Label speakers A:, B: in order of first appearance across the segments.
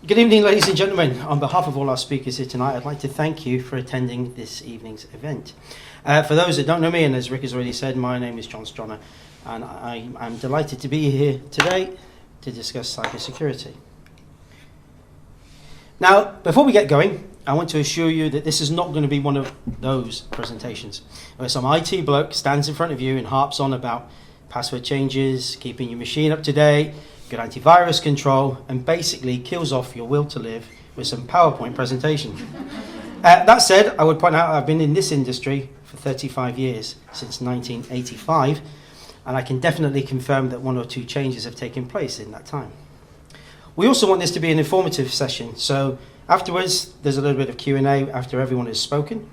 A: Good evening, ladies and gentlemen. On behalf of all our speakers here tonight, I'd like to thank you for attending this evening's event. For those that don't know me, and as Rick has already said, my name is John Stronnar, and I'm delighted to be here today to discuss cybersecurity. Now, before we get going, I want to assure you that this is not going to be one of those presentations where some IT bloke stands in front of you and harps on about password changes, keeping your machine up to date, good antivirus control, and basically kills off your will to live with some PowerPoint presentation. That said, I would point out I've been in this industry for 35 years, since 1985, and I can definitely confirm that one or two changes have taken place in that time. We also want this to be an informative session, so afterwards there's a little bit of Q&A after everyone has spoken.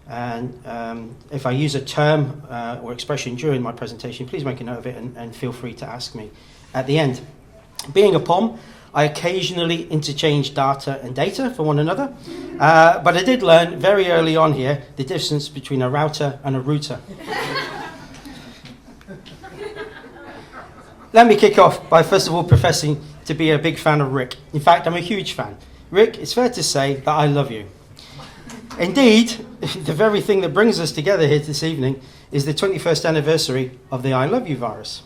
A: And if I use a term or expression during my presentation, please make a note of it and feel free to ask me at the end. Being a POM, I occasionally interchange data and data for one another, but I did learn very early on here the difference between a router and a router. Let me kick off by first of all professing to be a big fan of Rick. In fact, I'm a huge fan. Rick, it's fair to say that I love you. Indeed, the very thing that brings us together here this evening is the 21st anniversary of the I Love You virus.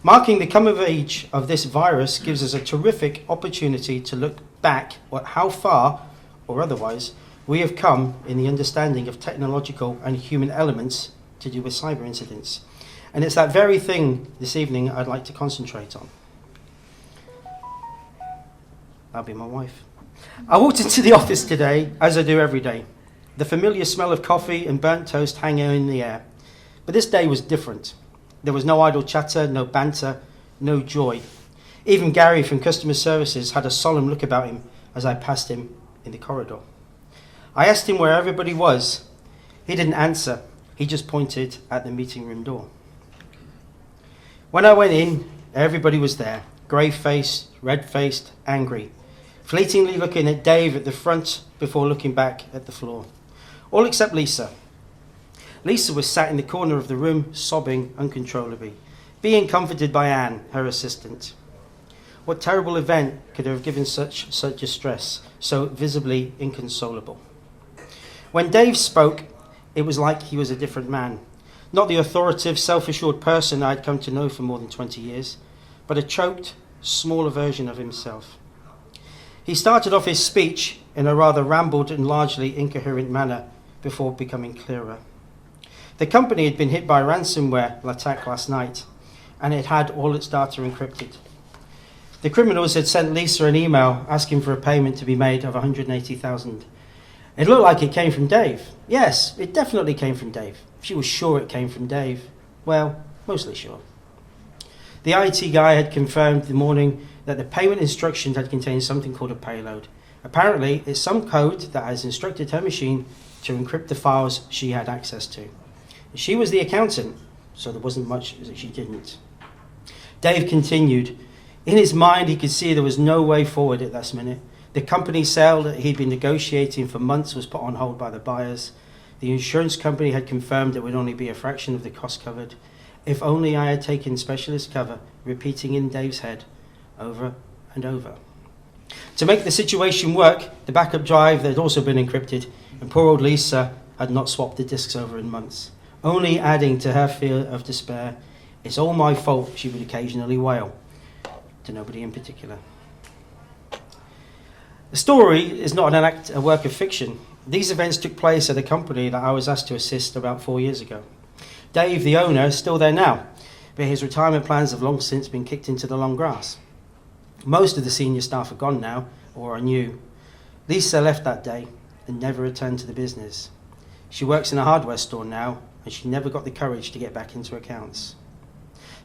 A: Marking the come of age of this virus gives us a terrific opportunity to look back at how far, or otherwise, we have come in the understanding of technological and human elements to do with cyber incidents. And it's that very thing this evening I'd like to concentrate on. That'll be my wife. I walked into the office today, as I do every day. The familiar smell of coffee and burnt toast hanging in the air. But this day was different. There was no idle chatter, no banter, no joy. Even Gary from customer services had a solemn look about him as I passed him in the corridor. I asked him where everybody was. He didn't answer. He just pointed at the meeting room door. When I went in, everybody was there, grey-faced, red-faced, angry, fleetingly looking at Dave at the front before looking back at the floor. All except Lisa. Lisa was sat in the corner of the room, sobbing uncontrollably, being comforted by Anne, her assistant. What terrible event could have given such distress, so visibly inconsolable? When Dave spoke, it was like he was a different man. Not the authoritative, self-assured person I'd come to know for more than 20 years, but a choked, smaller version of himself. He started off his speech in a rather rambled and largely incoherent manner before becoming clearer. The company had been hit by a ransomware attack last night, and it had all its data encrypted. The criminals had sent Lisa an email asking for a payment to be made of $180,000. It looked like it came from Dave. Yes, it definitely came from Dave. She was sure it came from Dave. Well, mostly sure. The IT guy had confirmed the morning that the payment instructions had contained something called a payload. Apparently, it's some code that has instructed her machine to encrypt the files she had access to. She was the accountant, so there wasn't much that she didn't. Dave continued. In his mind, he could see there was no way forward at this minute. The company sale that he'd been negotiating for months was put on hold by the buyers. The insurance company had confirmed it would only be a fraction of the cost covered. If only I had taken specialist cover, repeating in Dave's head over and over. To make the situation work, the backup drive had also been encrypted, and poor old Lisa had not swapped the disks over in months, only adding to her fear of despair. It's all my fault, she would occasionally wail, to nobody in particular. The story is not a work of fiction. These events took place at a company that I was asked to assist about 4 years ago. Dave, the owner, is still there now, but his retirement plans have long since been kicked into the long grass. Most of the senior staff are gone now, or are new. Lisa left that day and never returned to the business. She works in a hardware store now, and she never got the courage to get back into accounts.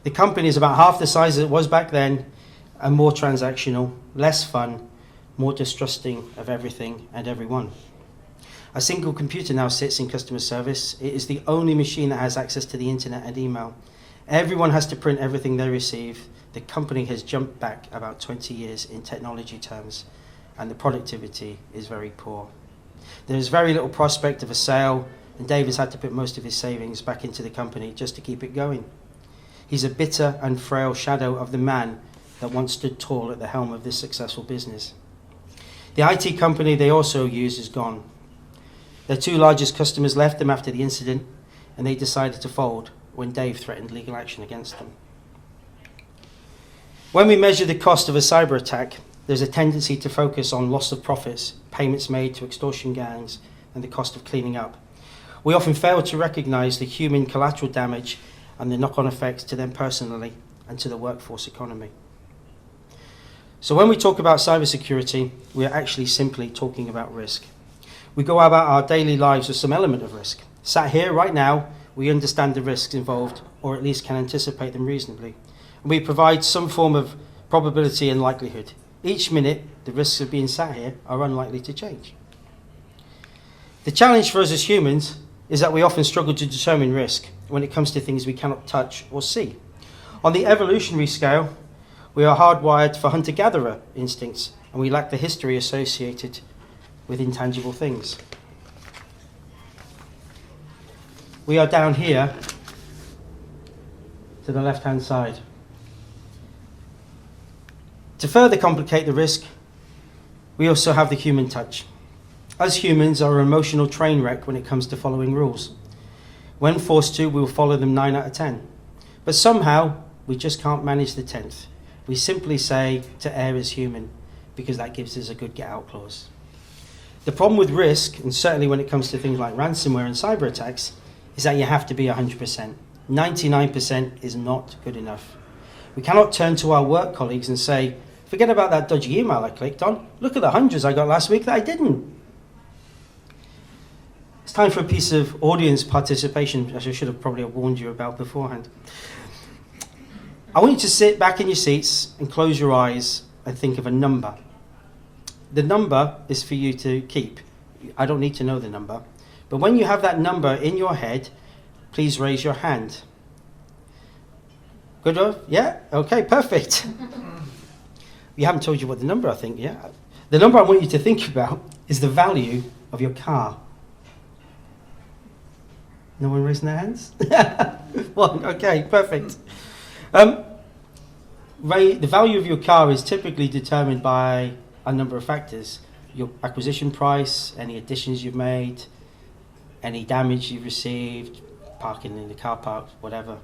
A: The company is about half the size it was back then, and more transactional, less fun, more distrusting of everything and everyone. A single computer now sits in customer service. It is the only machine that has access to the internet and email. Everyone has to print everything they receive. The company has jumped back about 20 years in technology terms, and the productivity is very poor. There is very little prospect of a sale, and Dave has had to put most of his savings back into the company just to keep it going. He's a bitter and frail shadow of the man that once stood tall at the helm of this successful business. The IT company they also use is gone. Their two largest customers left them after the incident, and they decided to fold when Dave threatened legal action against them. When we measure the cost of a cyber attack, there's a tendency to focus on loss of profits, payments made to extortion gangs, and the cost of cleaning up. We often fail to recognise the human collateral damage and the knock-on effects to them personally and to the workforce economy. So when we talk about cybersecurity, we are actually simply talking about risk. We go about our daily lives with some element of risk. Sat here right now, we understand the risks involved, or at least can anticipate them reasonably. And we provide some form of probability and likelihood. Each minute, the risks of being sat here are unlikely to change. The challenge for us as humans is that we often struggle to determine risk when it comes to things we cannot touch or see. On the evolutionary scale, we are hardwired for hunter-gatherer instincts, and we lack the history associated with intangible things. We are down here to the left-hand side. To further complicate the risk, we also have the human touch. As humans are an emotional train wreck when it comes to following rules. When forced to, we will follow them 9 out of 10. But somehow, we just can't manage the 10th. We simply say to err is human, because that gives us a good get-out clause. The problem with risk, and certainly when it comes to things like ransomware and cyber attacks, is that you have to be 100%. 99% is not good enough. We cannot turn to our work colleagues and say, forget about that dodgy email I clicked on. Look at the hundreds I got last week that I didn't. It's time for a piece of audience participation, as I should have probably warned you about beforehand. I want you to sit back in your seats and close your eyes and think of a number. The number is for you to keep. I don't need to know the number. But when you have that number in your head, please raise your hand. Good? Yeah? Okay, perfect. We haven't told you what the number, I think, yeah? The number I want you to think about is the value of your car. No one raising their hands? One, okay, perfect. The value of your car is typically determined by a number of factors. Your acquisition price, any additions you've made, any damage you've received, parking in the car park, whatever,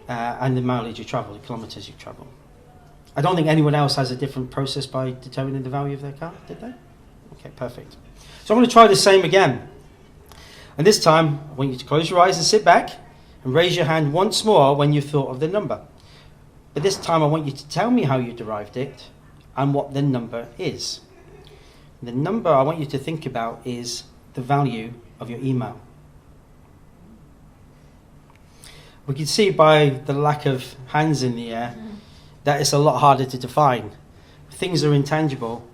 A: and the mileage you travel, the kilometres you travel. I don't think anyone else has a different process by determining the value of their car, did they? Okay, perfect. So I'm going to try the same again. And this time, I want you to close your eyes and sit back and raise your hand once more when you thought of the number. But this time, I want you to tell me how you derived it and what the number is. The number I want you to think about is the value of your email. We can see by the lack of hands in the air that it's a lot harder to define. If things are intangible,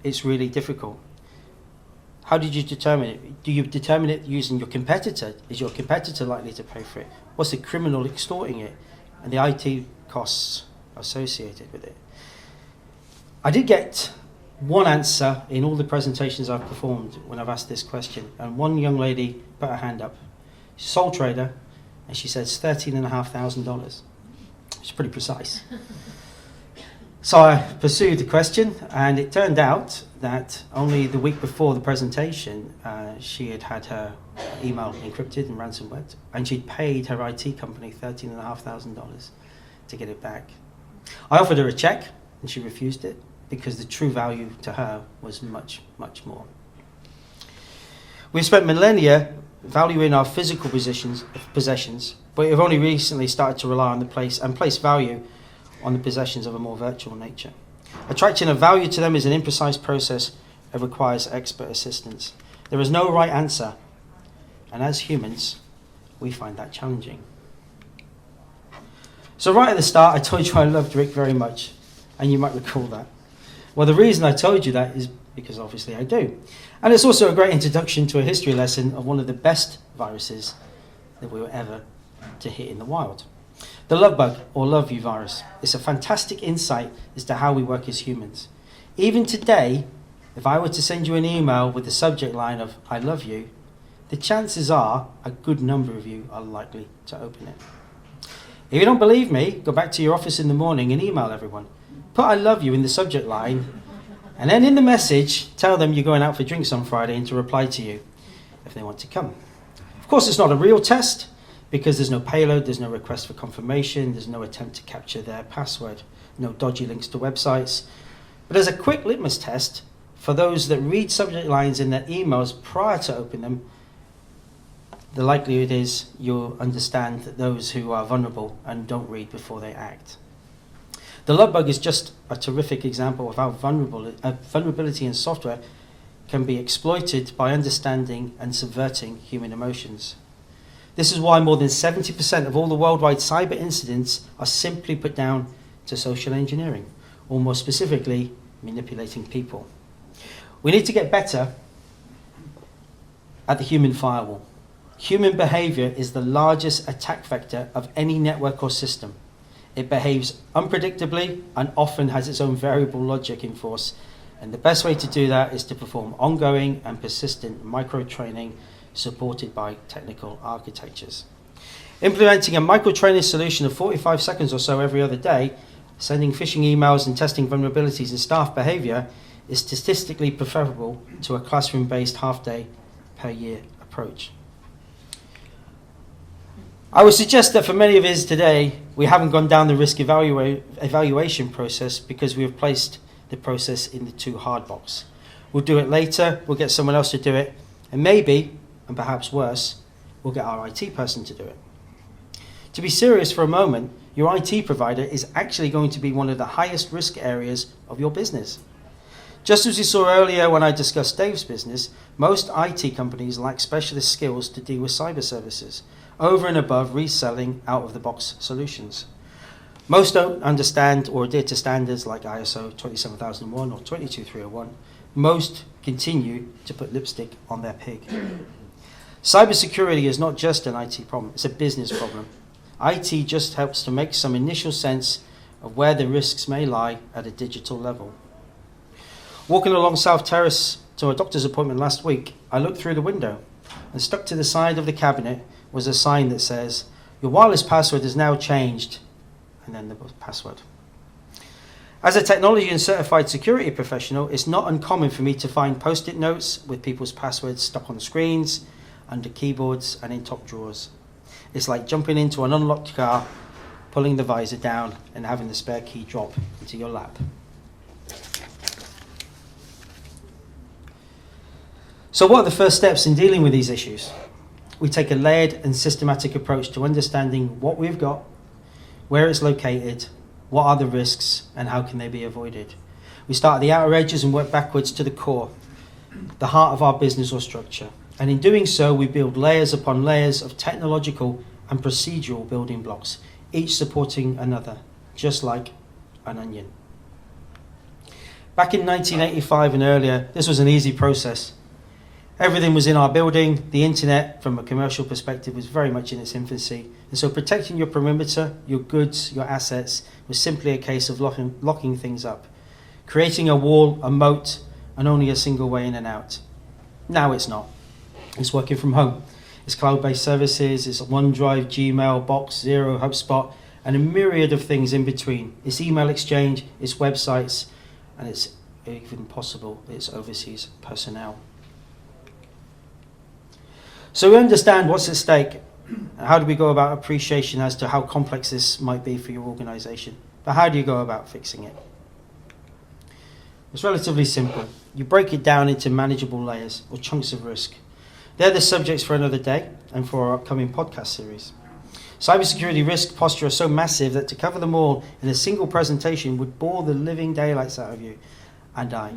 A: it's really difficult. How did you determine it? Do you determine it using your competitor? Is your competitor likely to pay for it? What's the criminal extorting it? And the IT costs associated with it. I did get one answer in all the presentations I've performed when I've asked this question. And one young lady put her hand up. She's a sole trader, and she says $13,500. It's pretty precise. So I pursued the question, and it turned out that only the week before the presentation, she had had her email encrypted and ransomware, and she'd paid her IT company $13,500 to get it back. I offered her a check, and she refused it because the true value to her was much, much more. We've spent millennia valuing our physical possessions, but we've only recently started to rely on place value on the possessions of a more virtual nature. Attracting a value to them is an imprecise process that requires expert assistance. There is no right answer, and as humans, we find that challenging. So right at the start, I told you I loved Rick very much, and you might recall that. Well, the reason I told you that is because obviously I do. And it's also a great introduction to a history lesson of one of the best viruses that we were ever to hit in the wild. The love bug, or love you virus, is a fantastic insight as to how we work as humans. Even today, if I were to send you an email with the subject line of I love you, the chances are a good number of you are likely to open it. If you don't believe me, go back to your office in the morning and email everyone. Put I love you in the subject line And then in the message, tell them you're going out for drinks on Friday and to reply to you if they want to come. Of course, it's not a real test because there's no payload, there's no request for confirmation, there's no attempt to capture their password, no dodgy links to websites. But as a quick litmus test, for those that read subject lines in their emails prior to opening them, the likelihood is you'll understand that those who are vulnerable and don't read before they act. The love bug is just a terrific example of how vulnerability in software can be exploited by understanding and subverting human emotions. This is why more than 70% of all the worldwide cyber incidents are simply put down to social engineering, or more specifically, manipulating people. We need to get better at the human firewall. Human behavior is the largest attack vector of any network or system. It behaves unpredictably and often has its own variable logic in force. And the best way to do that is to perform ongoing and persistent micro-training supported by technical architectures. Implementing a micro-training solution of 45 seconds or so every other day, sending phishing emails and testing vulnerabilities in staff behavior is statistically preferable to a classroom-based half-day per year approach. I would suggest that for many of us today, we haven't gone down the risk evaluation process because we have placed the process in the too hard box. We'll do it later, we'll get someone else to do it, and maybe, and perhaps worse, we'll get our IT person to do it. To be serious for a moment, your IT provider is actually going to be one of the highest risk areas of your business. Just as we saw earlier when I discussed Dave's business, most IT companies lack specialist skills to deal with cyber services, over and above reselling out-of-the-box solutions. Most don't understand or adhere to standards like ISO 27001 or 22301. Most continue to put lipstick on their pig. Cybersecurity is not just an IT problem, it's a business problem. IT just helps to make some initial sense of where the risks may lie at a digital level. Walking along South Terrace to a doctor's appointment last week, I looked through the window and stuck to the side of the cabinet was a sign that says, "Your wireless password is now changed," and then the password. As a technology and certified security professional, it's not uncommon for me to find post-it notes with people's passwords stuck on screens, under keyboards, and in top drawers. It's like jumping into an unlocked car, pulling the visor down, and having the spare key drop into your lap. So what are the first steps in dealing with these issues? We take a layered and systematic approach to understanding what we've got, where it's located, what are the risks, and how can they be avoided. We start at the outer edges and work backwards to the core, the heart of our business or structure. And in doing so, we build layers upon layers of technological and procedural building blocks, each supporting another, just like an onion. Back in 1985 and earlier, this was an easy process. Everything was in our building. The internet, from a commercial perspective, was very much in its infancy. And so protecting your perimeter, your goods, your assets, was simply a case of locking things up. Creating a wall, a moat, and only a single way in and out. Now it's not. It's working from home. It's cloud-based services, it's OneDrive, Gmail, Box, Xero, HubSpot, and a myriad of things in between. It's email exchange, it's websites, and it's even possible, it's overseas personnel. So we understand what's at stake. How do we go about appreciation as to how complex this might be for your organization? But how do you go about fixing it? It's relatively simple. You break it down into manageable layers or chunks of risk. They're the subjects for another day and for our upcoming podcast series. Cybersecurity risk posture are so massive that to cover them all in a single presentation would bore the living daylights out of you and I,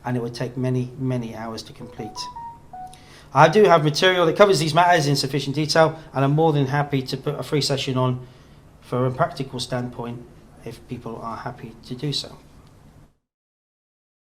A: and it would take many, many hours to complete. I do have material that covers these matters in sufficient detail, and I'm more than happy to put a free session on for a practical standpoint if people are happy to do so.